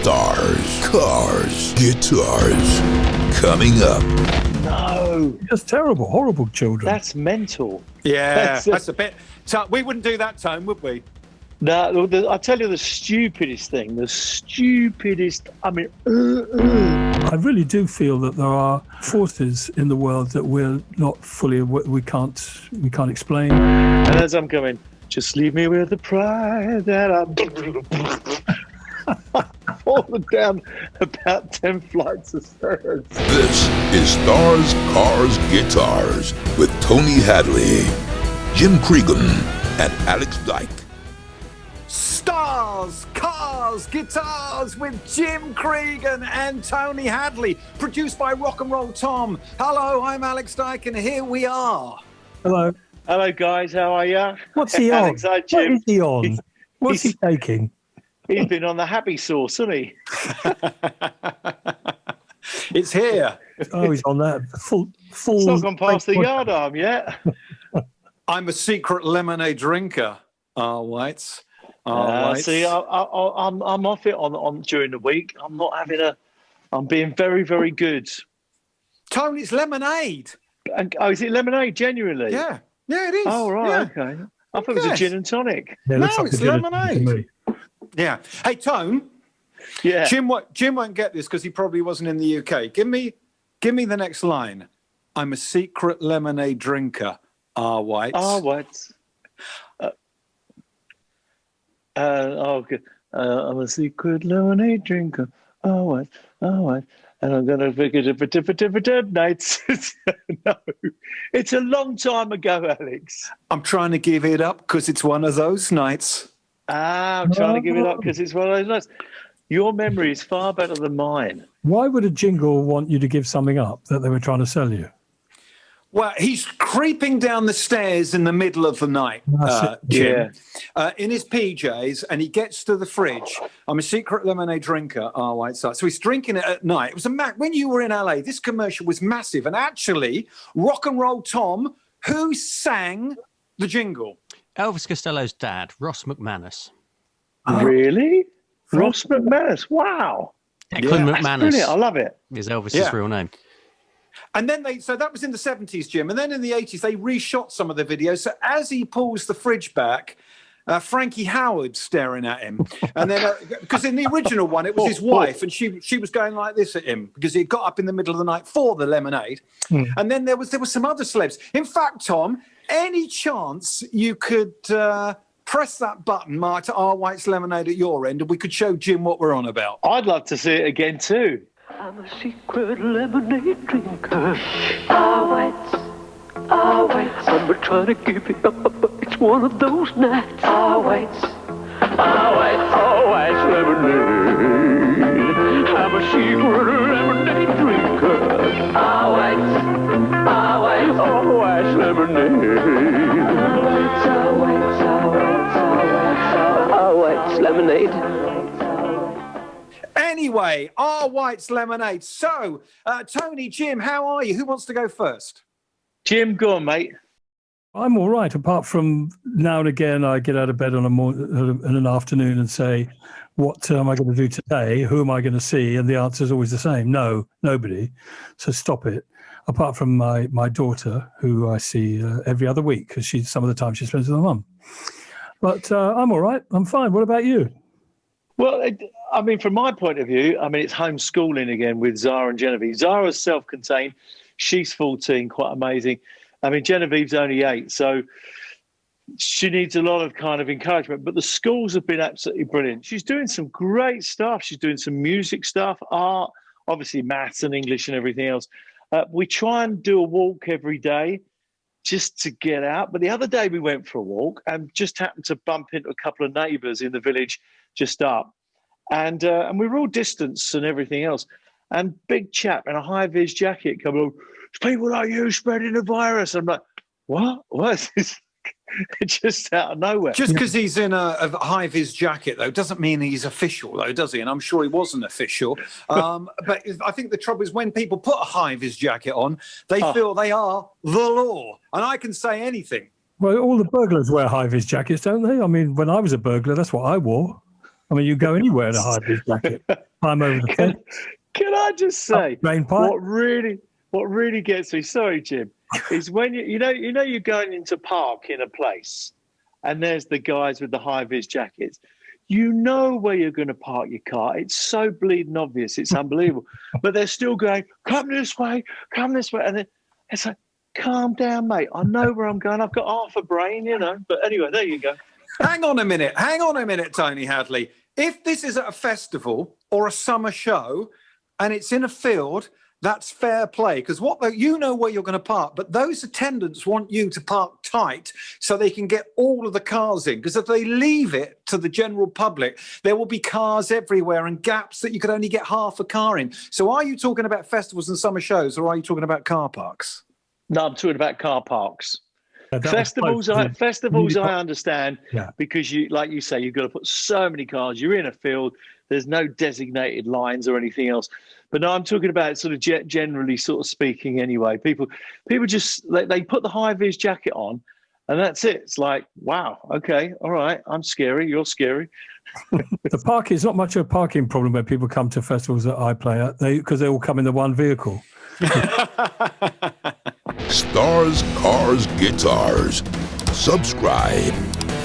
stars, cars, guitars. Coming up. No. That's terrible. Horrible children. That's mental. Yeah, that's a bit... So we wouldn't do that, Tone, would we? No, I'll tell you the stupidest thing. The stupidest... I mean... I really do feel that there are forces in the world that we're not fully... We can't explain. And as I'm going, just leave me with the pride that I'm... falling down about 10 flights of stairs. This is Stars, Cars, Guitars with Tony Hadley, Jim Cregan, and Alex Dyke. Stars, Cars, Guitars with Jim Cregan and Tony Hadley. Produced by Rock and Roll Tom. Hello, I'm Alex Dyke, and here we are. Hello. Hello, guys. How are you? What's he on? Alex, hi, Jim. What is he on? What's he taking? He's been on the happy sauce, hasn't he? It's here. Oh, he's on that full. It's not gone past the yard arm yet. I'm a secret lemonade drinker. Whites. See, I'm off it on during the week. I'm not having a. I'm being very, very good. Tony, it's lemonade. And, is it lemonade? Genuinely? Yeah, it is. Oh right, yeah. okay. I thought it was a gin and tonic. Yeah, No, like it's lemonade. Yeah. Hey, Tone. Yeah. Jim won't get this because he probably wasn't in the UK. Give me the next line. I'm a secret lemonade drinker. Whites. Whites. Good. I'm a secret lemonade drinker. Whites. And I'm gonna figure it nights. No, it's a long time ago, Alex. I'm trying to give it up because it's one of those nights. I'm trying to give it up because it's one of those nights. Your memory is far better than mine. Why would a jingle want you to give something up that they were trying to sell you? Well, he's creeping down the stairs in the middle of the night, Jim, in his PJs, and he gets to the fridge. I'm a secret lemonade drinker. White side. So he's drinking it at night. It was when you were in LA, this commercial was massive. And actually, Rock and Roll Tom, who sang the jingle? Elvis Costello's dad, Ross McManus. Really? Ross McManus? Wow. Clint That's McManus brilliant. I love it. is Elvis's real name. And then so that was in the 70s, Jim. And then in the 80s, they reshot some of the videos. So as he pulls the fridge back, Frankie Howard's staring at him. And then, because in the original one, it was his wife, and she was going like this at him because he got up in the middle of the night for the lemonade. And then there was some other celebs. In fact, Tom, any chance you could press that button marked R. White's Lemonade at your end, and we could show Jim what we're on about? I'd love to see it again too. I'm a secret lemonade drinker. Whites. I'm trying to give it up, but it's one of those nights. Whites. Whites lemonade. I'm a secret lemonade drinker. Whites. Lemonade. Whites lemonade. Anyway, R. White's Lemonade. So, Tony, Jim, how are you? Who wants to go first? Jim, go on, mate. I'm all right, apart from now and again I get out of bed in an afternoon and say, what am I going to do today? Who am I going to see? And the answer is always the same. No, nobody. So stop it. Apart from my daughter, who I see every other week, because some of the time she spends with her mum. But I'm all right. I'm fine. What about you? Well, I mean, from my point of view, I mean, it's homeschooling again with Zara and Genevieve. Zara's self-contained. She's 14, quite amazing. I mean, Genevieve's only 8, so she needs a lot of kind of encouragement. But the schools have been absolutely brilliant. She's doing some great stuff. She's doing some music stuff, art, obviously maths and English and everything else. We try and do a walk every day just to get out. But the other day we went for a walk and just happened to bump into a couple of neighbours in the village just up. And we were all distanced and everything else. And big chap in a high-vis jacket come along, it's people like you spreading the virus. I'm like, what? What is this? Just out of nowhere. Just because he's in a high-vis jacket, though, doesn't mean he's official, though, does he? And I'm sure he wasn't official. But I think the trouble is when people put a high-vis jacket on, they feel they are the law. And I can say anything. Well, all the burglars wear high-vis jackets, don't they? I mean, when I was a burglar, that's what I wore. I mean, you go anywhere in a high-vis jacket. Climb over the fence. Can I just say Drain pipe. what really gets me? Sorry, Jim, is when you know you're going into park in a place, and there's the guys with the high-vis jackets. You know where you're going to park your car. It's so bleeding obvious. It's unbelievable. But they're still going, come this way. And then it's like, calm down, mate. I know where I'm going. I've got half a brain, you know. But anyway, there you go. Hang on a minute, Tony Hadley. If this is at a festival or a summer show and it's in a field, that's fair play, because you know where you're going to park, but those attendants want you to park tight so they can get all of the cars in, because if they leave it to the general public, there will be cars everywhere and gaps that you could only get half a car in. So are you talking about festivals and summer shows, or are you talking about car parks? No, I'm talking about car parks. Festivals, I understand, because like you say, you've got to put so many cars. You're in a field. There's no designated lines or anything else. But no, I'm talking about sort of generally sort of speaking anyway. People just, they put the high-vis jacket on and that's it. It's like, wow, okay, all right, I'm scary, you're scary. The parking is not much of a parking problem when people come to festivals that I play at, because they all come in the one vehicle. Stars, Cars, Guitars. Subscribe.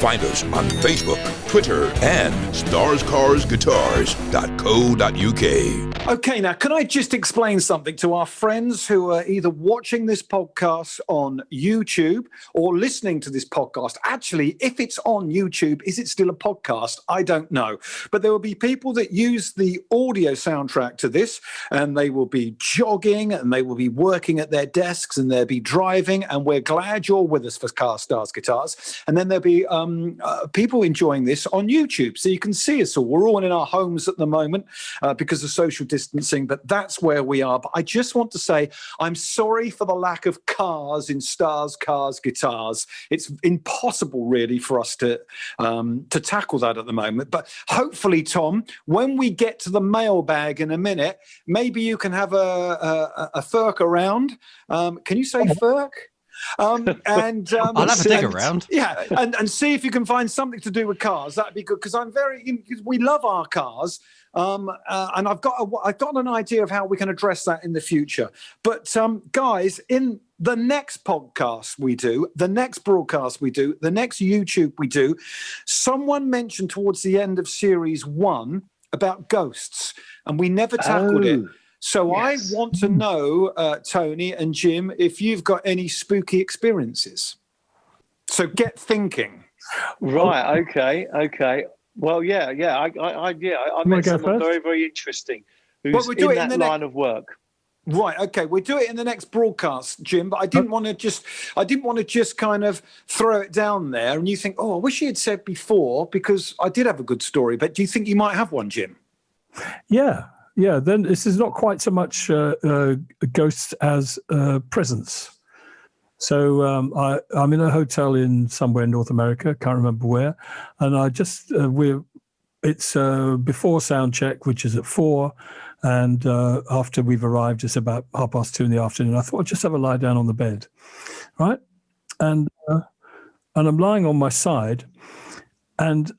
Find us on Facebook, Twitter, and starscarsguitars.co.uk. Okay, now, can I just explain something to our friends who are either watching this podcast on YouTube or listening to this podcast? Actually, if it's on YouTube, is it still a podcast? I don't know. But there will be people that use the audio soundtrack to this, and they will be jogging, and they will be working at their desks, and they'll be driving, and we're glad you're with us for Car Stars Guitars. And then there'll be people enjoying this on YouTube, so you can see us all. We're all in our homes at the moment because of social distancing, but that's where we are. But I just want to say I'm sorry for the lack of cars in Stars, Cars, Guitars. It's impossible, really, for us to tackle that at the moment. But hopefully, Tom, when we get to the mailbag in a minute, maybe you can have a Ferk around. Can you say Ferk? I'll have a dig around. Yeah, and see if you can find something to do with cars. That'd be good, because we love our cars, and I've got an idea of how we can address that in the future. But guys, in the next podcast we do, the next broadcast we do, the next YouTube we do, someone mentioned towards the end of series 1 about ghosts, and we never tackled it. So yes. I want to know, Tony and Jim, if you've got any spooky experiences. So get thinking. Right. Okay. Well, yeah. I met someone very, very interesting who's in that line of work. Right. Okay. We'll do it in the next broadcast, Jim. But I didn't want to just kind of throw it down there, and you think, oh, I wish he had said before, because I did have a good story. But do you think you might have one, Jim? Yeah. Yeah, then this is not quite so much ghosts as presence. So I'm in a hotel in somewhere in North America, can't remember where, and I just it's before sound check, which is at 4, and after we've arrived, it's about 2:30 in the afternoon. I thought I'd just have a lie down on the bed, right, and I'm lying on my side, and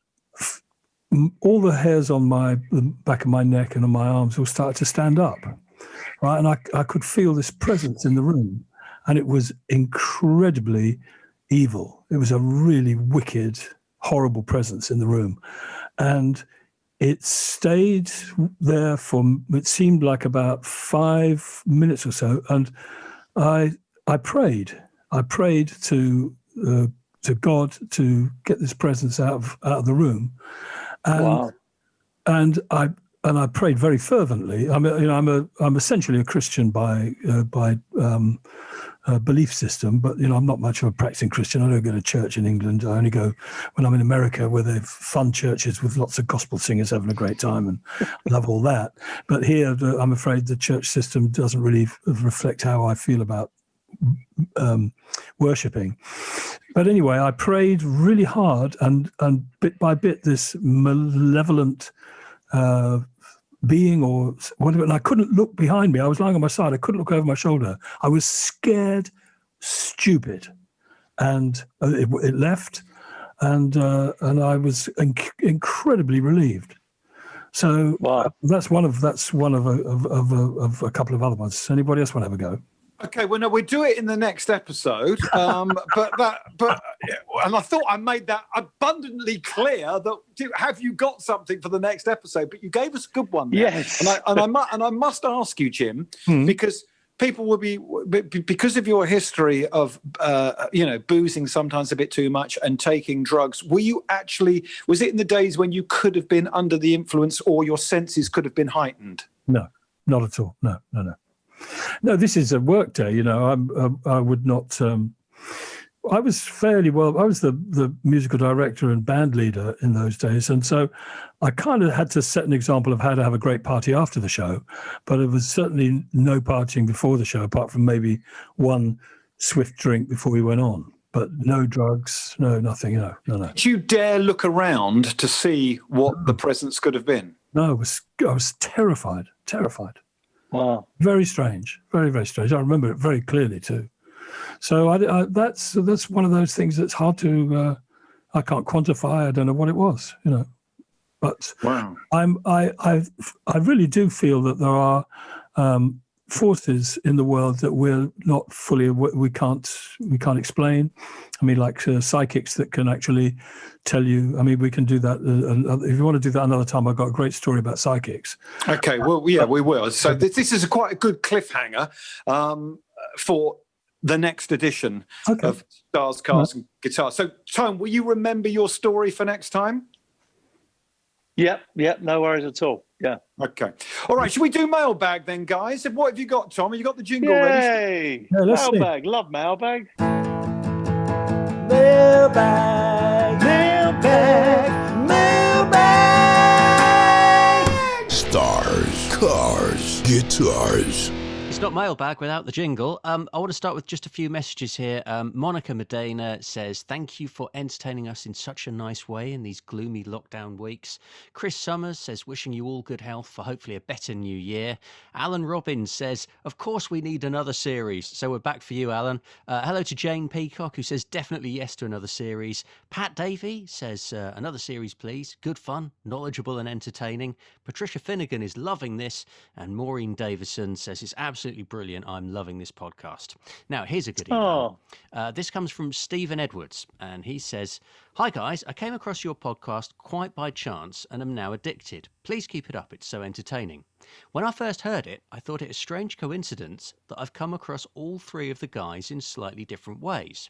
all the hairs on the back of my neck and on my arms all started to stand up, right? And I could feel this presence in the room, and it was incredibly evil. It was a really wicked, horrible presence in the room. And it stayed there it seemed like about 5 minutes or so. And I prayed. I prayed to God to get this presence out of the room. And, wow. And I prayed very fervently. I'm essentially a Christian by belief system, but I'm not much of a practicing Christian. I don't go to church in England. I only go when I'm in America, where they've fun churches with lots of gospel singers having a great time, and love all that. But here, I'm afraid the church system doesn't really reflect how I feel about worshipping. But anyway, I prayed really hard, and bit by bit, this malevolent being or whatever, and I couldn't look behind me. I was lying on my side. I couldn't look over my shoulder. I was scared, stupid, and it left, and I was incredibly relieved. So Wow. that's one of a couple of other ones. Anybody else want to have a go? Okay, well, no, we'll do it in the next episode. And I thought I made that abundantly clear. That have you got something for the next episode? But you gave us a good one there. Yes. And I must ask you, Jim, because people will be, because of your history of boozing sometimes a bit too much and taking drugs. Was it in the days when you could have been under the influence or your senses could have been heightened? No, not at all. No. No, this is a work day. I would not. I was fairly well. I was the musical director and band leader in those days, and so I kind of had to set an example of how to have a great party after the show. But it was certainly no partying before the show, apart from maybe one swift drink before we went on. But no drugs, no nothing. No. Did you dare look around to see what the presence could have been? No, I was terrified. Wow. Very strange. Very, very strange. I remember it very clearly too. So that's one of those things that's hard to. I can't quantify. I don't know what it was. But wow. I really do feel that there are forces in the world that we're not fully. We can't explain. I mean, like psychics that can actually tell you. I mean, we can do that. If you want to do that another time, I've got a great story about psychics. Okay, well, yeah, we will. So this is quite a good cliffhanger for the next edition of Stars, Cars and Guitars. So, Tone, will you remember your story for next time? Yep, no worries at all. Yeah. Okay. All right, should we do Mailbag then, guys? What have you got, Tom? Have you got the jingle ready? Yay! Mailbag, love Mailbag. Mailbag. Stars, cars, guitars. It's not Mailbag without the jingle. I want to start with just a few messages here. Monica Medina says, thank you for entertaining us in such a nice way in these gloomy lockdown weeks. Chris Summers says, wishing you all good health for hopefully a better new year. Alan Robbins says, of course we need another series. So we're back for you, Alan. Hello to Jane Peacock, who says definitely yes to another series. Pat Davey says, another series, please. Good fun, knowledgeable and entertaining. Patricia Finnegan is loving this. And Maureen Davison says, it's absolutely brilliant. I'm loving this podcast. Now, here's a good email. This comes from Stephen Edwards, and he says, hi guys, I came across your podcast quite by chance and am now addicted. Please keep it up. It's so entertaining. When I first heard it, I thought it a strange coincidence that I've come across all three of the guys in slightly different ways.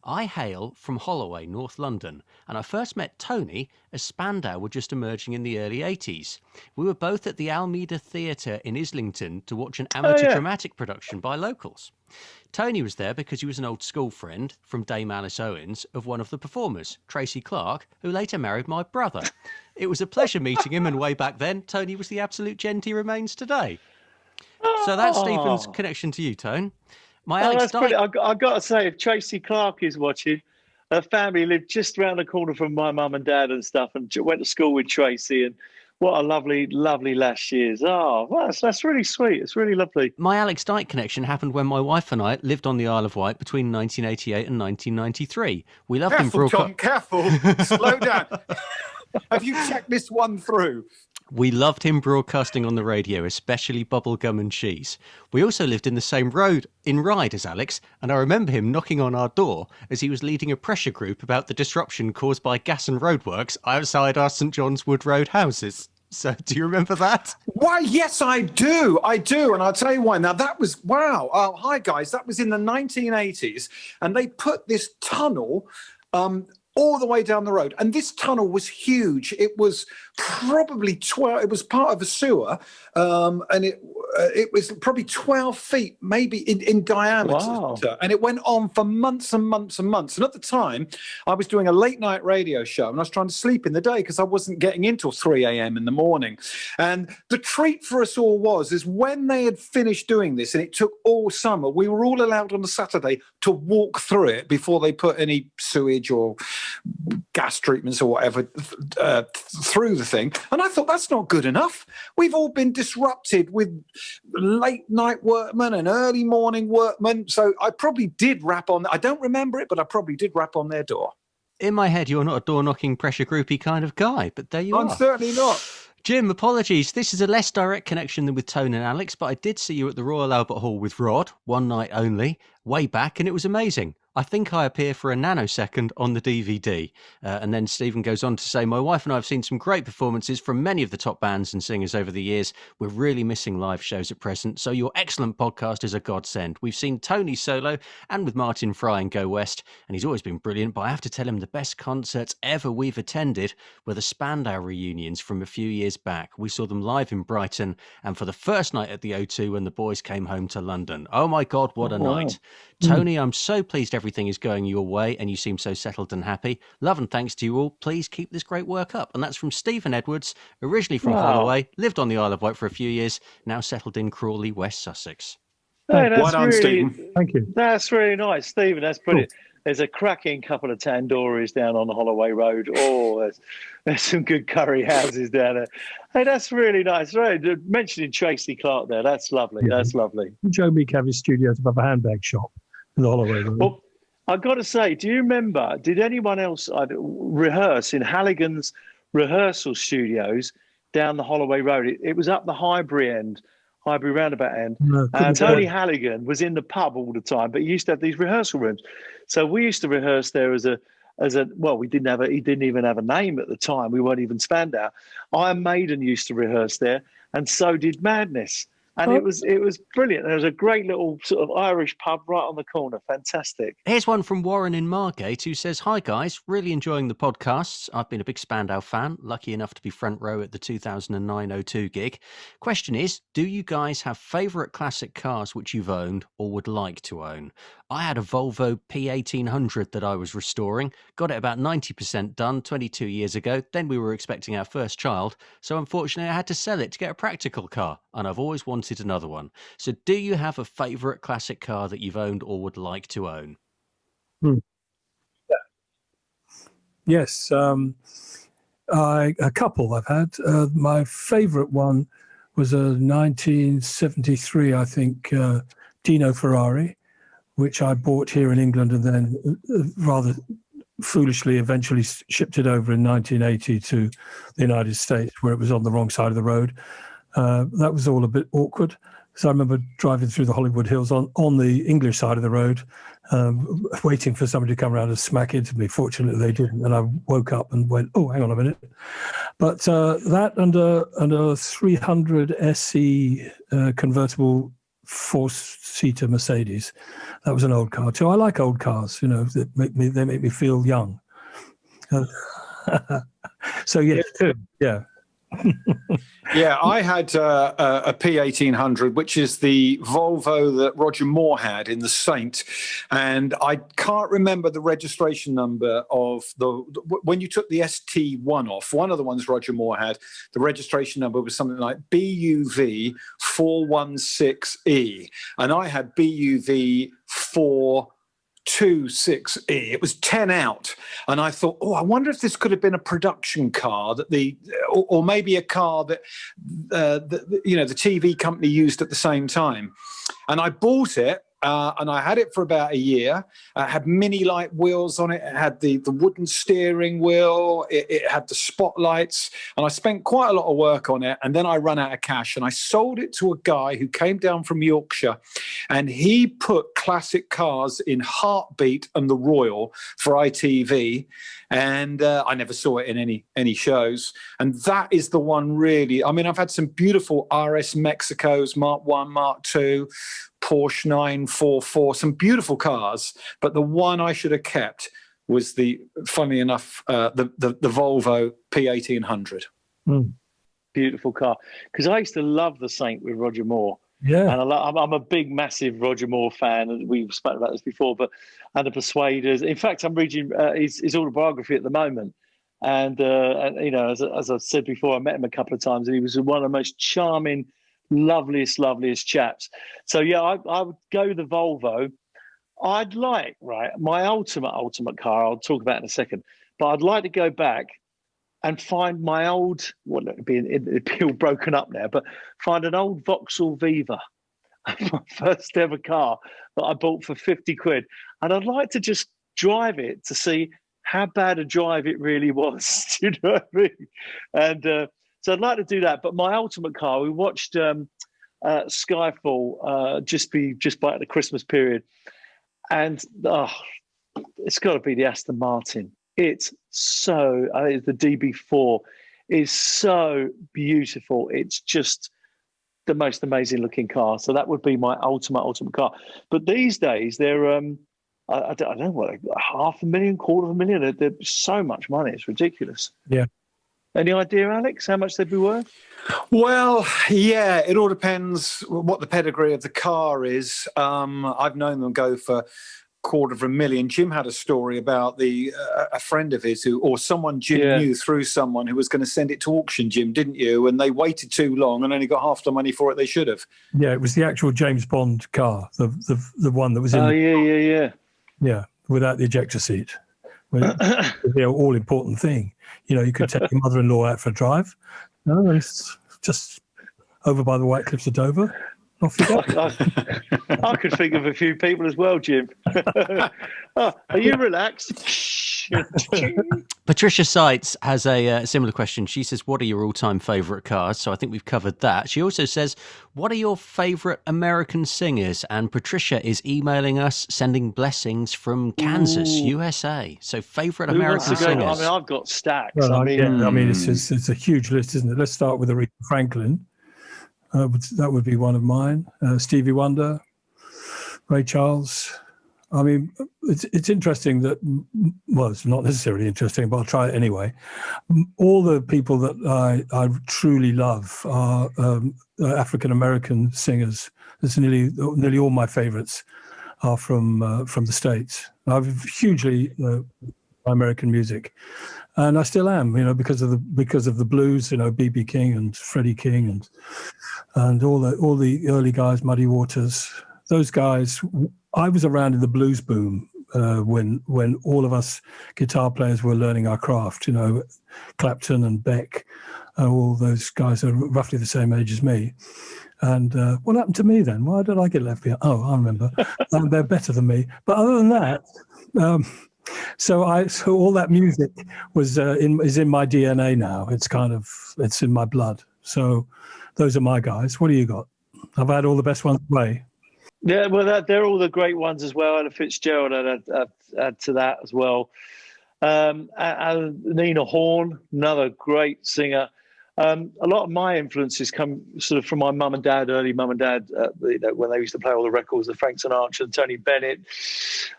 I hail from Holloway, North London, and I first met Tony as Spandau were just emerging in the early 80s. We were both at the Almeida Theatre in Islington to watch an amateur dramatic production by locals. Tony was there because he was an old school friend from Dame Alice Owens of one of the performers, Tracy Clark, who later married my brother. It was a pleasure meeting him, and way back then, Tony was the absolute gent he remains today. So that's Stephen's connection to you, Tone. That's brilliant. I've got to say, if Tracy Clark is watching, her family lived just around the corner from my mum and dad and stuff, and went to school with Tracy, and what a lovely, lovely lass she is. Oh, well, that's really sweet. It's really lovely. My Alex Dyke connection happened when my wife and I lived on the Isle of Wight between 1988 and 1993. We loved him for Tom, careful. Slow down. Have you checked this one through? We loved him broadcasting on the radio, especially Bubblegum and Cheese. We also lived in the same road in Ryde as Alex, and I remember him knocking on our door as he was leading a pressure group about the disruption caused by gas and roadworks outside our St John's Wood Road houses. So do you remember that? Why, yes, I do. And I'll tell you why. Now, that was, wow. Hi, guys. That was in the 1980s, and they put this tunnel all the way down the road. And this tunnel was huge. It was probably 12, it was part of a sewer, and it was probably 12 feet, maybe in diameter. Wow. And it went on for months and months and months. And at the time, I was doing a late night radio show, and I was trying to sleep in the day because I wasn't getting in till 3 a.m. in the morning. And the treat for us all was when they had finished doing this, and it took all summer, we were all allowed on a Saturday to walk through it before they put any sewage or gas treatments or whatever through the thing. And I thought, that's not good enough. We've all been disrupted with late night workmen and early morning workmen. So I probably did rap on, I don't remember it, but I probably did rap on their door. In my head, you're not a door-knocking, pressure groupie kind of guy, but there you are. I'm certainly not. Jim, apologies. This is a less direct connection than with Tone and Alex, but I did see you at the Royal Albert Hall with Rod, one night only, way back, and it was amazing. I think I appear for a nanosecond on the DVD. And then Stephen goes on to say, my wife and I have seen some great performances from many of the top bands and singers over the years. We're really missing live shows at present, so your excellent podcast is a godsend. We've seen Tony solo and with Martin Fry and Go West, and he's always been brilliant, but I have to tell him the best concerts ever we've attended were the Spandau reunions from a few years back. We saw them live in Brighton, and for the first night at the O2 when the boys came home to London. Oh my God, what a night. Tony, I'm so pleased everything is going your way and you seem so settled and happy. Love and thanks to you all. Please keep this great work up. And that's from Stephen Edwards, originally from Holloway, lived on the Isle of Wight for a few years, now settled in Crawley, West Sussex. Hey, that's well done, really, Stephen. Thank you. That's really nice, Stephen. That's brilliant. There's a cracking couple of tandoori's down on the Holloway Road. Oh, there's some good curry houses down there. Hey, that's really nice. Right. Mentioning Tracy Clark there, that's lovely. Yeah. That's lovely. Joe Meek have his studios above a handbag shop in the Holloway Road. Well, I've got to say, do you remember, did anyone else rehearse in Halligan's rehearsal studios down the Holloway Road? It was up the Highbury roundabout end. No, And Tony Halligan was in the pub all the time, but he used to have these rehearsal rooms. So we used to rehearse there he didn't even have a name at the time. We weren't even Spandau. Iron Maiden used to rehearse there, and so did Madness. And it was brilliant. There was a great little sort of Irish pub right on the corner. Fantastic. Here's one from Warren in Margate who says, hi guys, really enjoying the podcasts. I've been a big Spandau fan, lucky enough to be front row at the 2009 O2 gig. Question is, do you guys have favourite classic cars which you've owned or would like to own? I had a Volvo P1800 that I was restoring, got it about 90% done 22 years ago. Then we were expecting our first child, so unfortunately I had to sell it to get a practical car, and I've always wanted another one. So do you have a favourite classic car that you've owned or would like to own? Yes, a couple I've had. My favourite one was a 1973, I think, Dino Ferrari, which I bought here in England and then rather foolishly eventually shipped it over in 1980 to the United States, where it was on the wrong side of the road. That was all a bit awkward. So I remember driving through the Hollywood Hills on the English side of the road, waiting for somebody to come around and smack into me. Fortunately, they didn't, and I woke up and went, "Oh, hang on a minute." But that and a 300 SE convertible four-seater Mercedes. That was an old car too. I like old cars. That make me feel young. So yes, too. Yeah. Yeah, I had a P1800, which is the Volvo that Roger Moore had in the Saint, and I can't remember the registration number of when you took the ST1 off. One of the ones Roger Moore had, the registration number was something like BUV 416E, and I had BUV 426E. It was 10 out, and I thought, I wonder if this could have been a production car or maybe a car that the TV company used at the same time. And I bought it. And I had it for about a year. It had mini light wheels on it. It had the wooden steering wheel. It had the spotlights. And I spent quite a lot of work on it. And then I ran out of cash. And I sold it to a guy who came down from Yorkshire. And he put classic cars in Heartbeat and the Royal for ITV. And I never saw it in any shows. And that is the one really. I mean, I've had some beautiful RS Mexicos, Mark 1, Mark 2, Porsche 944, some beautiful cars, but the one I should have kept was funnily enough, the Volvo P1800. Beautiful car. Because I used to love the Saint with Roger Moore. Yeah. And I'm a big, massive Roger Moore fan, and we've spoken about this before, and the Persuaders. In fact, I'm reading his autobiography at the moment. And as I've said before, I met him a couple of times, and he was one of the most charming, loveliest chaps. So yeah, I would go the Volvo. I'd like, my ultimate car, I'll talk about in a second, but I'd like to go back and find my old, it'd be all broken up now, but find an old Vauxhall Viva, my first ever car that I bought for 50 quid. And I'd like to just drive it to see how bad a drive it really was. Do you know what I mean? And So I'd like to do that. But my ultimate car, we watched Skyfall just by the Christmas period, and it's got to be the Aston Martin. It's so the DB4 is so beautiful. It's just the most amazing looking car. So that would be my ultimate car. But these days they're I don't know what, $500,000, $250,000. They're so much money. It's ridiculous. Yeah. Any idea, Alex, how much they'd be worth? Well, yeah, it all depends what the pedigree of the car is. I've known them go for $250,000. Jim had a story about a friend of his or someone Jim knew through someone who was going to send it to auction, Jim, didn't you? And they waited too long and only got half the money for it they should have. Yeah, it was the actual James Bond car, the one that was in. Yeah, without the ejector seat. The all important thing. You could take your mother-in-law out for a drive. No, it's just over by the White Cliffs of Dover. Off you go. I could think of a few people as well, Jim. Are you relaxed? Patricia Seitz has a similar question. She says, what are your all-time favourite cars? So I think we've covered that. She also says, what are your favourite American singers? And Patricia is emailing us, sending blessings from Kansas, USA. So favourite American singers. I mean, I've got stacks. Well, it's a huge list, isn't it? Let's start with Aretha Franklin. That would be one of mine. Stevie Wonder, Ray Charles. I mean, it's interesting that, well, it's not necessarily interesting, but I'll try it anyway. All the people that I truly love are African-American singers. There's nearly all my favorites are from the States. I've hugely American music. And I still am, because of the blues, B.B. King and Freddie King and all the early guys, Muddy Waters. Those guys, I was around in the blues boom when all of us guitar players were learning our craft. Clapton and Beck, all those guys are roughly the same age as me. And what happened to me then? Why did I get left behind? Oh, I remember. They're better than me. But other than that. So all that music is in my DNA now. It's in my blood. So those are my guys. What do you got? I've had all the best ones away. Yeah, well, they're all the great ones as well. Ella Fitzgerald, I'd add to that as well. And Nina Horn, another great singer. A lot of my influences come sort of from my mum and dad, early mum and dad, when they used to play all the records, the Frank Sinatra, Tony Bennett,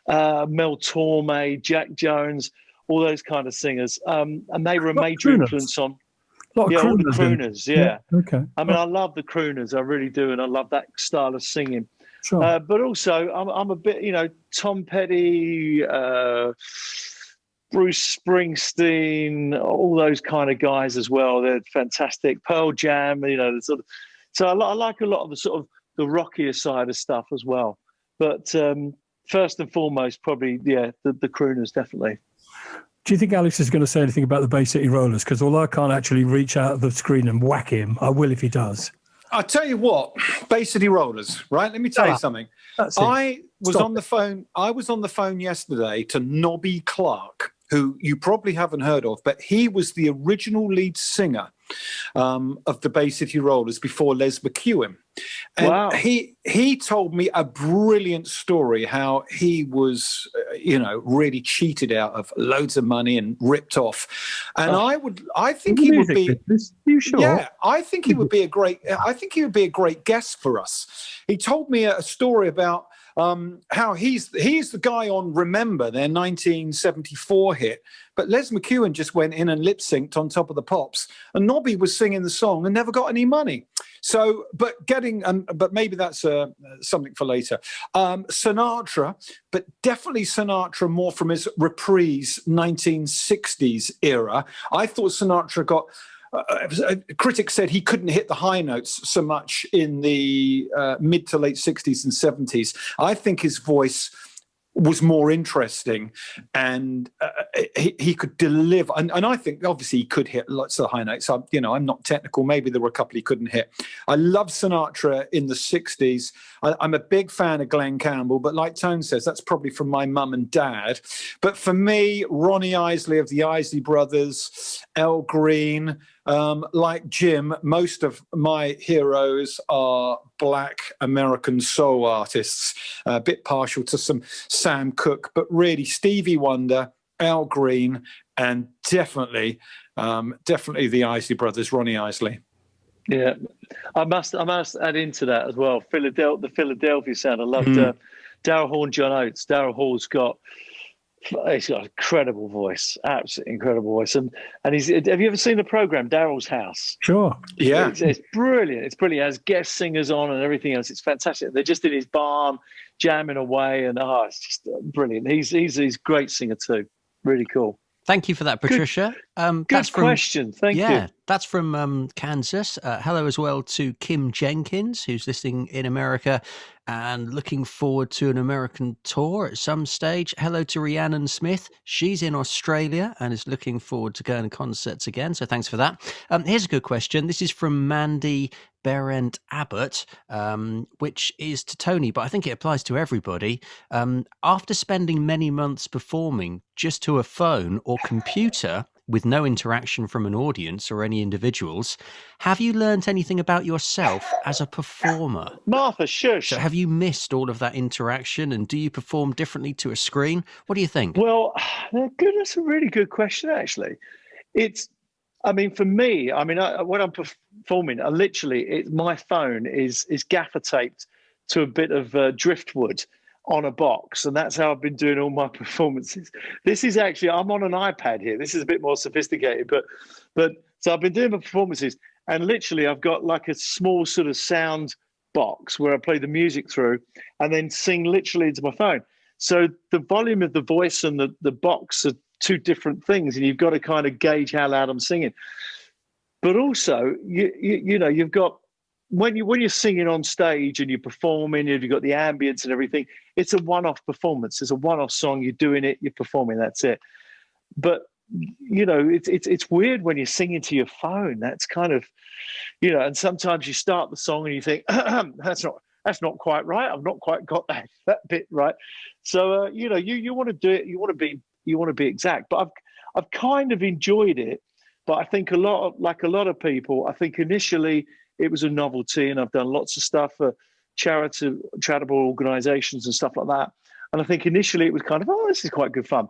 Mel Torme, Jack Jones, all those kind of singers. And they were a major influence on all the crooners. Yeah. Okay. I mean, I love the crooners, I really do, and I love that style of singing. Sure. But also, I'm a bit, Tom Petty, Bruce Springsteen, all those kind of guys as well. They're fantastic. Pearl Jam, so I like a lot of the sort of the rockier side of stuff as well. But first and foremost, probably, the crooners, definitely. Do you think Alex is going to say anything about the Bay City Rollers? Because although I can't actually reach out of the screen and whack him, I will if he does. I'll tell you what, Bay City Rollers, right? Let me tell you something. I was on the phone yesterday to Nobby Clark, who you probably haven't heard of, but he was the original lead singer of the Bay City Rollers before Les McEwen. And wow. He told me a brilliant story how he was, really cheated out of loads of money and ripped off. And I think he would be. Are you sure? Yeah, I think he would be a great guest for us. He told me a story about how he's the guy on Remember, their 1974 hit, but Les McEwen just went in and lip synced on Top of the Pops, and Nobby was singing the song and never got any money. So, but maybe that's something for later. Sinatra, but definitely Sinatra more from his reprise 1960s era. I thought Sinatra got. Critics said he couldn't hit the high notes so much in the mid to late 60s and 70s. I think his voice was more interesting and he could deliver. And I think obviously he could hit lots of high notes. I'm not technical. Maybe there were a couple he couldn't hit. I love Sinatra in the 60s. I'm a big fan of Glenn Campbell, but like Tone says, that's probably from my mum and dad. But for me, Ronnie Isley of the Isley Brothers, Al Green, like Jim, most of my heroes are Black American soul artists, a bit partial to some Sam Cooke, but really Stevie Wonder, Al Green, and definitely the Isley Brothers, Ronnie Isley. Yeah, I must add into that as well. The Philadelphia sound. I loved Daryl Hall and John Oates. Daryl Hall's got an incredible voice, absolutely incredible voice. And have you ever seen the program Daryl's House? Sure. Yeah, it's brilliant. It's brilliant. It has guest singers on and everything else. It's fantastic. They're just in his barn jamming away, and it's just brilliant. He's a great singer too. Really cool. Thank you for that, Patricia. Good question. Thank you. Yeah, that's from Kansas. Hello as well to Kim Jenkins, who's listening in America and looking forward to an American tour at some stage. Hello to Rhiannon Smith. She's in Australia and is looking forward to going to concerts again. So thanks for that. Here's a good question. This is from Mandy Berent Abbott, which is to Tony, but I think it applies to everybody. After spending many months performing just to a phone or computer with no interaction from an audience or any individuals, have you learnt anything about yourself as a performer? Martha, shush. So have you missed all of that interaction, and do you perform differently to a screen? What do you think? Well, that's a really good question, actually. For me, when I'm performing, my phone is gaffer taped to a bit of driftwood on a box, and that's how I've been doing all my performances. This is actually, I'm on an iPad here. This is a bit more sophisticated, but so I've been doing my performances, and literally I've got like a small sort of sound box where I play the music through and then sing literally into my phone. So the volume of the voice and the box are two different things, and you've got to kind of gauge how loud I'm singing. But also, you've got, when you're singing on stage and you're performing, you've got the ambience and everything, it's a one-off performance. It's a one-off song. You're doing it, you're performing, that's it. But, it's weird when you're singing to your phone. That's kind of, and sometimes you start the song and you think, that's not quite right. I've not quite got that bit right. So, you want to do it. You want to be exact. But I've kind of enjoyed it. But I think a lot of people, I think initially it was a novelty, and I've done lots of stuff for charitable organisations and stuff like that. And I think initially it was kind of, this is quite good fun.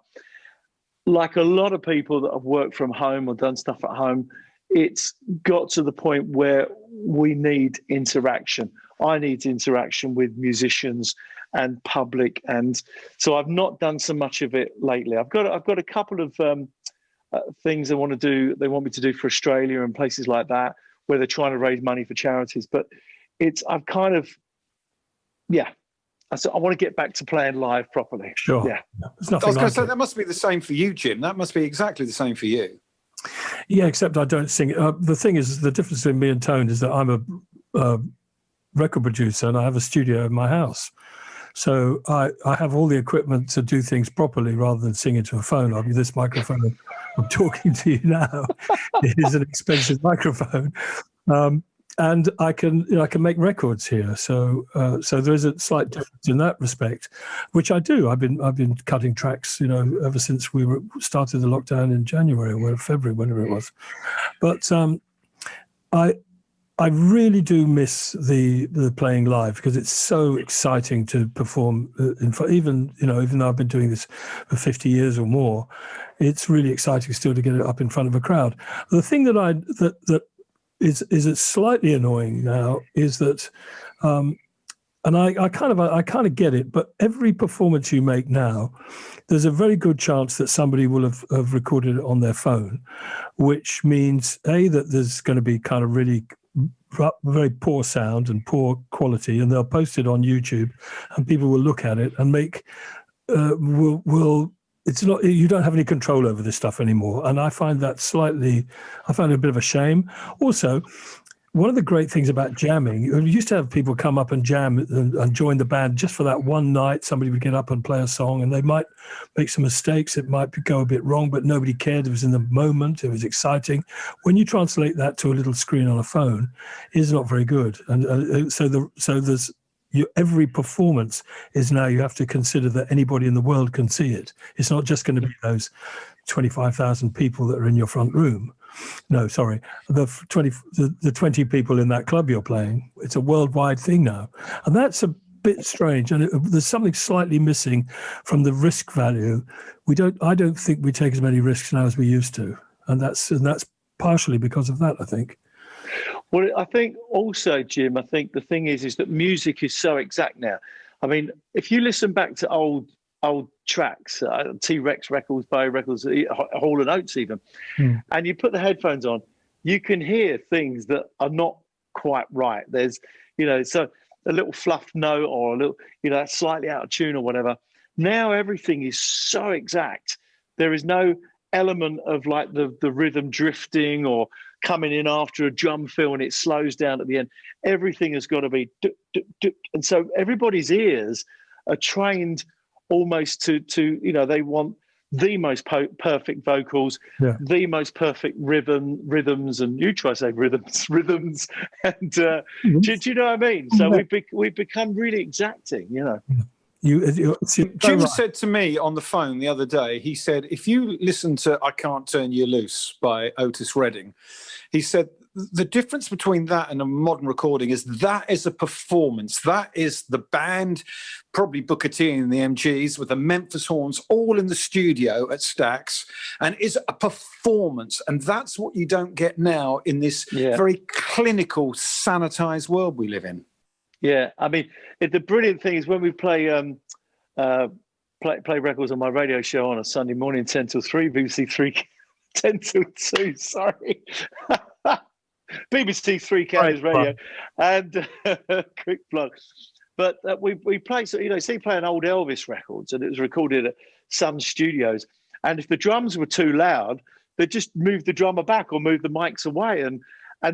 Like a lot of people that have worked from home or done stuff at home, it's got to the point where we need interaction. I need interaction with musicians and public, and so I've not done so much of it lately. I've got a couple of things they want me to do for Australia and places like that, where they're trying to raise money for charities. But I want to get back to playing live properly. Sure. Yeah. There's nothing I was going like to say, it. that must be the same for you, Jim. That must be exactly the same for you. Yeah, except I don't sing. The thing is, the difference between me and Tone is that I'm a record producer and I have a studio in my house. So I have all the equipment to do things properly rather than sing into a phone. I mean, this microphone I'm talking to you now is an expensive microphone. And I can make records here. So there is a slight difference in that respect, which I do. I've been cutting tracks, ever since we started the lockdown in January or February, whenever it was. But I really do miss the playing live, because it's so exciting to perform. Even though I've been doing this for 50 years or more, it's really exciting still to get it up in front of a crowd. The thing that is slightly annoying now is that, and I kind of get it, but every performance you make now, there's a very good chance that somebody will have recorded it on their phone, which means that there's going to be kind of really very poor sound and poor quality, and they'll post it on YouTube, and people will look at it and it's not, you don't have any control over this stuff anymore. And I find it a bit of a shame. Also, one of the great things about jamming, you used to have people come up and jam and join the band just for that one night. Somebody would get up and play a song, and they might make some mistakes. It might go a bit wrong, but nobody cared. It was in the moment. It was exciting. When you translate that to a little screen on a phone, it's not very good. And so there's every performance is now, you have to consider that anybody in the world can see it. It's not just going to be those 25,000 people that are in your front room. No, sorry, the 20 people in that club you're playing. It's a worldwide thing now, and that's a bit strange. And there's something slightly missing from the risk value. I don't think we take as many risks now as we used to, and that's partially because of that, I think. Well, I think also, Jim, I think the thing is that music is so exact now. I mean, if you listen back to old tracks, T-Rex records, Bowie records, Hall & Oates even, and you put the headphones on, you can hear things that are not quite right. There's, so a little fluffed note or a little, slightly out of tune or whatever. Now everything is so exact. There is no element of like the rhythm drifting or coming in after a drum fill and it slows down at the end. Everything has got to be and so everybody's ears are trained almost to they want the most perfect vocals, the most perfect rhythms, and you try to say rhythms, and do you know what I mean? So we've become really exacting, Jim said to me on the phone the other day, he said, if you listen to I Can't Turn You Loose by Otis Redding, he said, the difference between that and a modern recording is that is a performance. That is the band, probably Booker T and the MGs with the Memphis horns all in the studio at Stax, and is a performance. And that's what you don't get now in this very clinical, sanitized world we live in. Yeah, I mean, the brilliant thing is when we play records on my radio show on a Sunday morning, 10 till 3, BBC 3, 10 till 2, sorry. BBC 3 Counties Radio, and quick plug. But we play, playing old Elvis records, and it was recorded at some studios. And if the drums were too loud, they just moved the drummer back or moved the mics away. And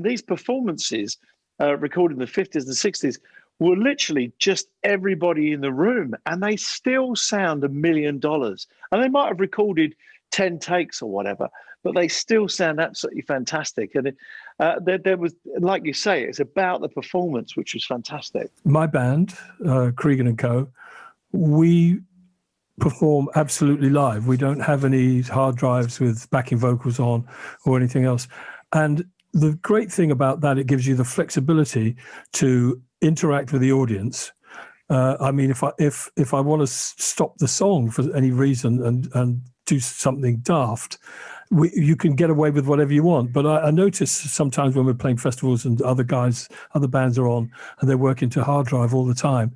these performances recorded in the 50s and 60s were literally just everybody in the room, and they still sound $1 million. And they might have recorded 10 takes or whatever, but they still sound absolutely fantastic. And there was, like you say, it's about the performance, which was fantastic. My band, Cregan and Co., we perform absolutely live. We don't have any hard drives with backing vocals on or anything else. And the great thing about that, it gives you the flexibility to interact with the audience. I mean, if I want to stop the song for any reason and do something daft, you can get away with whatever you want. But I notice sometimes when we're playing festivals and other bands are on and they're working to hard drive all the time,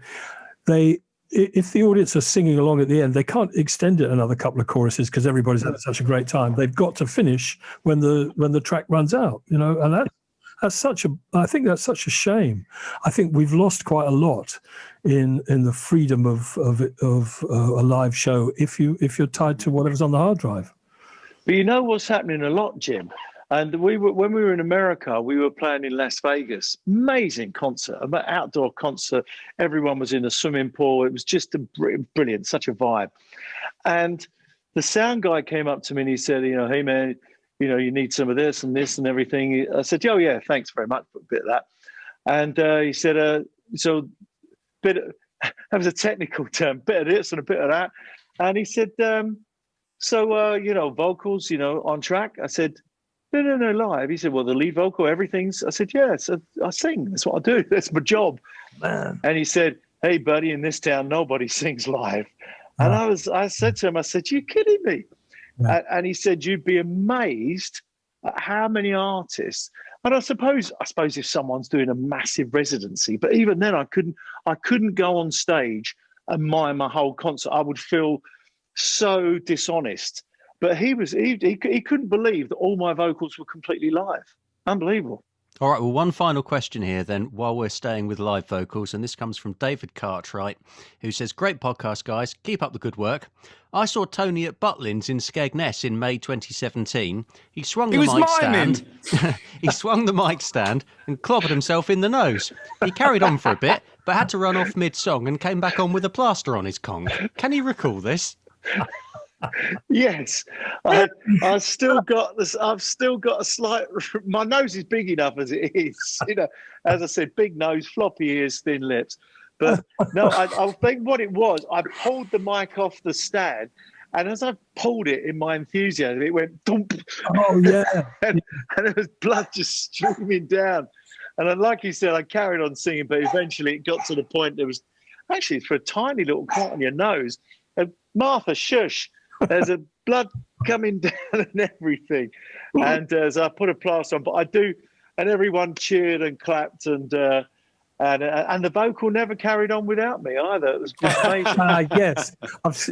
if the audience are singing along at the end, they can't extend it another couple of choruses because everybody's having such a great time. They've got to finish when the track runs out, and I think that's such a shame. I think we've lost quite a lot in the freedom of a live show if you're tied to whatever's on the hard drive. But you know what's happening a lot, Jim? And when we were in America, we were playing in Las Vegas. Amazing concert, an outdoor concert. Everyone was in a swimming pool. It was just brilliant, such a vibe. And the sound guy came up to me and he said, hey man, you need some of this and everything. I said, oh yeah, thanks very much for a bit of that. And he said, that was a technical term, bit of this and a bit of that. And he said, vocals, on track. I said, no, live. He said, well, the lead vocal, everything's. I said, yeah, I sing. That's what I do. That's my job. Man. And he said, hey, buddy, in this town, nobody sings live. And I said to him, I said, you kidding me? Yeah. And he said, you'd be amazed at how many artists. And I suppose if someone's doing a massive residency, but even then I couldn't go on stage and mime a whole concert. I would feel so dishonest. But he couldn't believe that all my vocals were completely live. Unbelievable. All right, well, one final question here then, while we're staying with live vocals, and this comes from David Cartwright, who says, great podcast, guys. Keep up the good work. I saw Tony at Butlins in Skegness in May 2017. He swung the mic stand. He swung the mic stand and clobbered himself in the nose. He carried on for a bit, but had to run off mid-song and came back on with a plaster on his conch. Can you recall this? Yes, I've still got this. I've still got a slight. My nose is big enough as it is. As I said, big nose, floppy ears, thin lips. But no, I think what it was, I pulled the mic off the stand, And as I pulled it in my enthusiasm, it went thump. Oh, yeah. and there was blood just streaming down. And then, like you said, I carried on singing, but eventually it got to the point there was actually for a tiny little cut on your nose. Martha, shush, there's a blood coming down and everything. And so I put a plaster on, but I do, and everyone cheered and clapped, and the vocal never carried on without me either. It was quite amazing. Yes.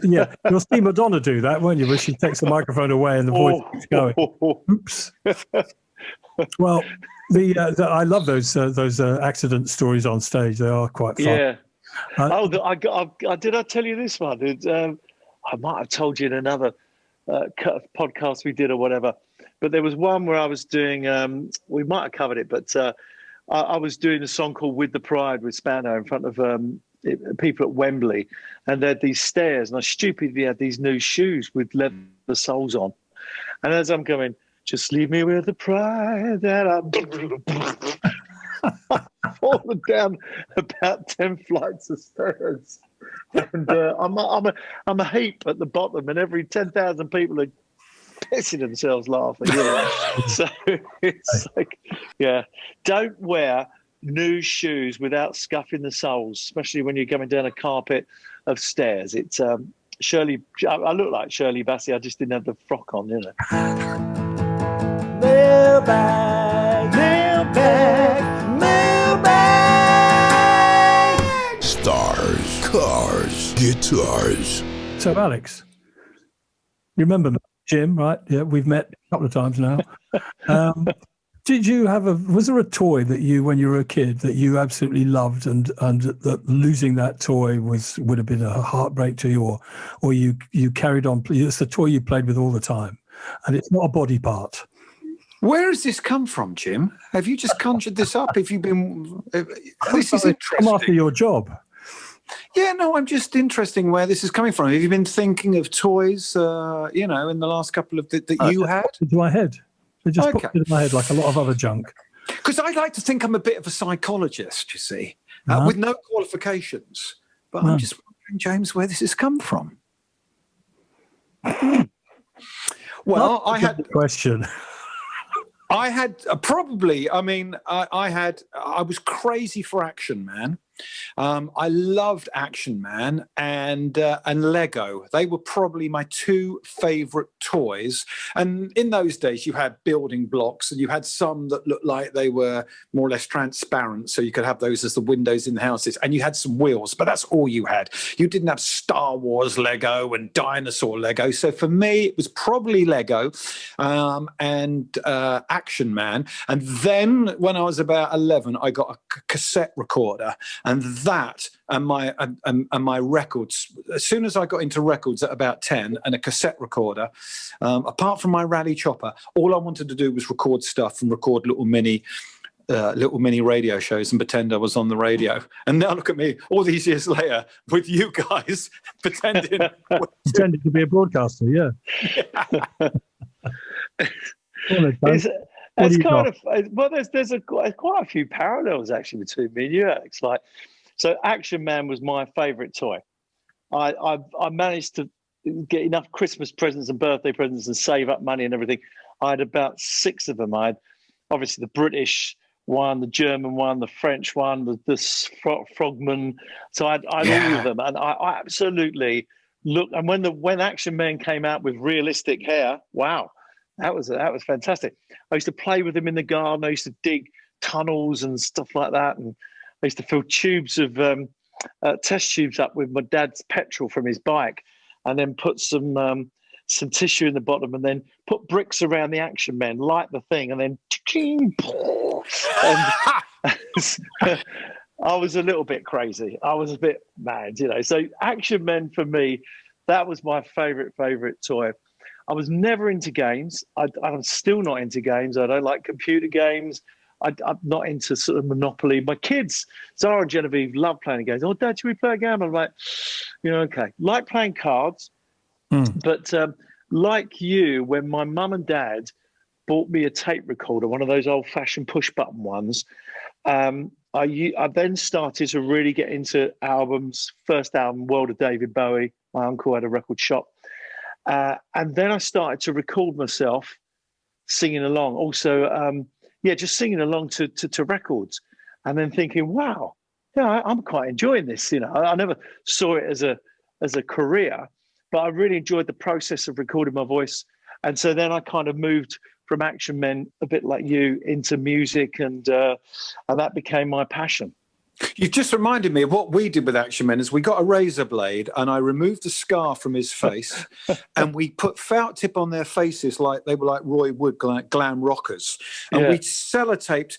Yeah. You'll see Madonna do that, won't you? Where she takes the microphone away and the voice keeps going. Oops. Well, I love those accident stories on stage. They are quite fun. Yeah. Did I tell you this one? I might have told you in another podcast we did or whatever. But there was one where I was doing, we might have covered it, but I was doing a song called With the Pride with Spano in front of people at Wembley. And they had these stairs, and I stupidly had these new shoes with leather soles on. And as I'm going, just leave me with the pride that I've fallen down about 10 flights of stairs. And I'm a heap at the bottom, and every 10,000 people are pissing themselves laughing. So it's like, yeah, don't wear new shoes without scuffing the soles, especially when you're coming down a carpet of stairs. It's Shirley. I look like Shirley Bassey. I just didn't have the frock on, Mailbag, mailbag, mailbag. Stars, cars, guitars. So, Alex, you remember Jim, right? Yeah, we've met a couple of times now. Did you was there a toy that you, when you were a kid, that you absolutely loved, and that losing that toy would have been a heartbreak to you, or you carried on? It's the toy you played with all the time, and it's not a body part. Where has this come from, Jim? Have you just conjured this up? Have you been? This is interesting. Come after your job. Yeah, no, I'm just interested where this is coming from. Have you been thinking of toys, in the last couple of that you had? Into my head. It just popped into my head like a lot of other junk. Because I like to think I'm a bit of a psychologist, you see, with no qualifications. But I'm just wondering, James, where this has come from. Well, I had a question. I had I was crazy for Action Man. I loved Action Man and Lego. They were probably my two favourite toys. And in those days, you had building blocks, and you had some that looked like they were more or less transparent, so you could have those as the windows in the houses. And you had some wheels, but that's all you had. You didn't have Star Wars Lego and dinosaur Lego. So for me, it was probably Lego and Action Man. And then when I was about 11, I got a cassette recorder. And that and my records, as soon as I got into records at about 10 and a cassette recorder, apart from my Rally Chopper, all I wanted to do was record stuff and record little mini radio shows and pretend I was on the radio. And now look at me, all these years later, with you guys pretending to be a broadcaster. Yeah. It's kind of, well, there's quite a few parallels actually between me and you, Alex. Like, so Action Man was my favourite toy. I managed to get enough Christmas presents and birthday presents and save up money and everything. I had about 6 of them. I had obviously the British one, the German one, the French one, the Frogman. So I had all of them, and I absolutely looked. And when Action Man came out with realistic hair, wow. That was fantastic. I used to play with him in the garden. I used to dig tunnels and stuff like that. And I used to fill tubes of test tubes up with my dad's petrol from his bike, and then put some tissue in the bottom, and then put bricks around the Action Man, light the thing, and then and I was a little bit crazy. I was a bit mad, So Action Man for me, that was my favorite toy. I was never into games. I'm still not into games. I don't like computer games. I'm not into sort of Monopoly. My kids, Zara and Genevieve, love playing games. Oh, Dad, should we play a game? I'm like, okay. Like playing cards. But like you, when my mum and dad bought me a tape recorder, one of those old-fashioned push-button ones, I then started to really get into albums. First album, World of David Bowie. My uncle had a record shop. And then I started to record myself singing along. Also, just singing along to records, and then thinking, wow, I'm quite enjoying this. I never saw it as a career, but I really enjoyed the process of recording my voice. And so then I kind of moved from Action Men, a bit like you, into music, and that became my passion. You've just reminded me of what we did with Action Men. Is we got a razor blade and I removed the scar from his face, and we put felt tip on their faces like they were like Roy Wood glam rockers, and we sellotaped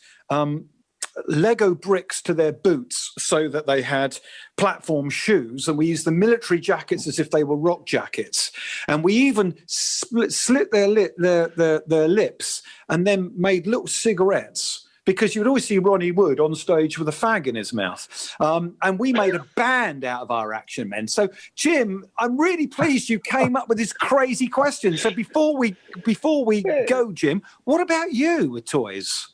Lego bricks to their boots so that they had platform shoes, and we used the military jackets as if they were rock jackets, and we even slit their lips and then made little cigarettes, because you'd always see Ronnie Wood on stage with a fag in his mouth, and we made a band out of our Action Men. So Jim, I'm really pleased you came up with this crazy question. So before we go, Jim, what about you with toys?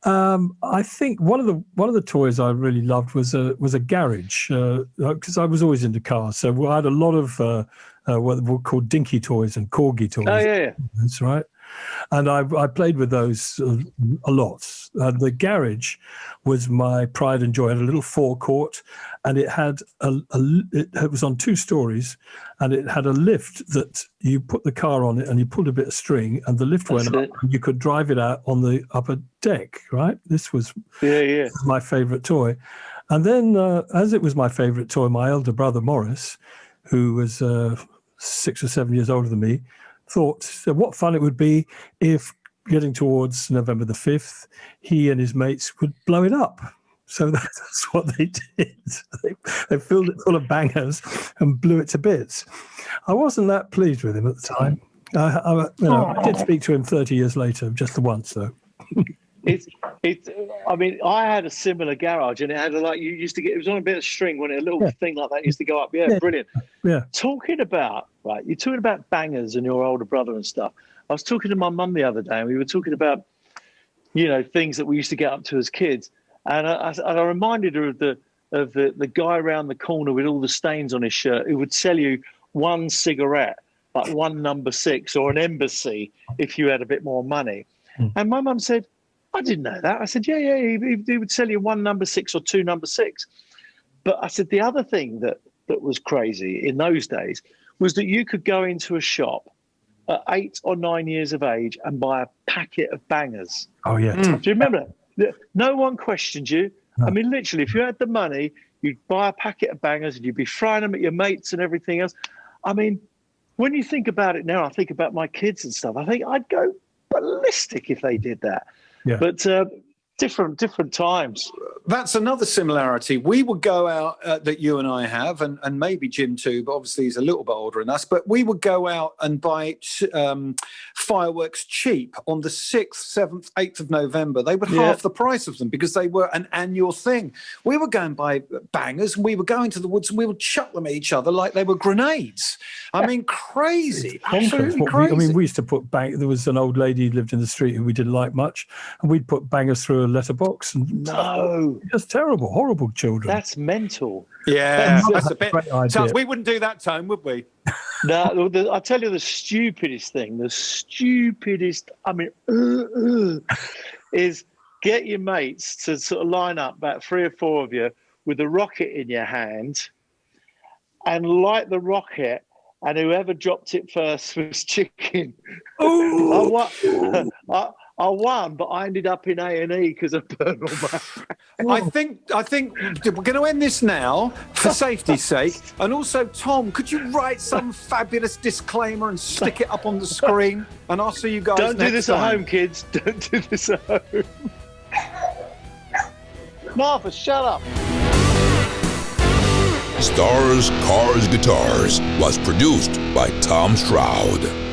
I think one of the toys I really loved was a garage, because I was always into cars. So I had a lot of what were called dinky toys and corgi toys. Oh yeah, that's right. And I played with those a lot. The garage was my pride and joy. It had a little forecourt, and it had it was on 2 stories, and it had a lift that you put the car on it and you pulled a bit of string, and the lift went up, and you could drive it out on the upper deck, right? This was my favorite toy. And then as it was my favorite toy, my elder brother Morris, who was 6 or 7 years older than me, thought what fun it would be if, getting towards November the 5th, he and his mates would blow it up. So that's what they did. They filled it full of bangers and blew it to bits. I wasn't that pleased with him at the time. I did speak to him 30 years later, just the once though. I mean, I had a similar garage, and it had you used to get, it was on a bit of string, when a little thing like that used to go up. Yeah, brilliant. Yeah. You're talking about bangers and your older brother and stuff. I was talking to my mum the other day, and we were talking about, things that we used to get up to as kids. And I reminded her of the guy around the corner with all the stains on his shirt, who would sell you one cigarette, like one number 6 or an embassy, if you had a bit more money. And my mum said, I didn't know that. I said, yeah, he would sell you one number 6 or 2 number 6. But I said, the other thing that was crazy in those days was that you could go into a shop at 8 or 9 years of age and buy a packet of bangers. Oh, yeah. Do you remember that? No one questioned you. No. I mean, literally, if you had the money, you'd buy a packet of bangers and you'd be frying them at your mates and everything else. I mean, when you think about it now, I think about my kids and stuff. I think I'd go ballistic if they did that. Yeah. But different times. That's another similarity. We would go out that you and I have, and maybe Jim too, but obviously he's a little bit older than us, but we would go out and buy fireworks cheap on the 6th, 7th, 8th of November. They were half the price of them because they were an annual thing. We would go and buy bangers, and we would go into the woods and we would chuck them at each other like they were grenades. I mean, crazy. Absolutely crazy. We used to put there was an old lady who lived in the street who we didn't like much, and we'd put bangers through a letterbox. And just terrible, horrible children. That's mental. Yeah, that's a bit. So we wouldn't do that, Tone, would we? No, I'll tell you the stupidest thing. I mean, is get your mates to sort of line up, about 3 or 4 of you, with a rocket in your hand, and light the rocket, and whoever dropped it first was chicken. I won, but I ended up in A&E because I burned all my... I think we're going to end this now for safety's sake. And also, Tom, could you write some fabulous disclaimer and stick it up on the screen? And I'll see you guys next time. Don't do this at home, kids. Don't do this at home. Martha, shut up. Stars, Cars, Guitars was produced by Tom Stroud.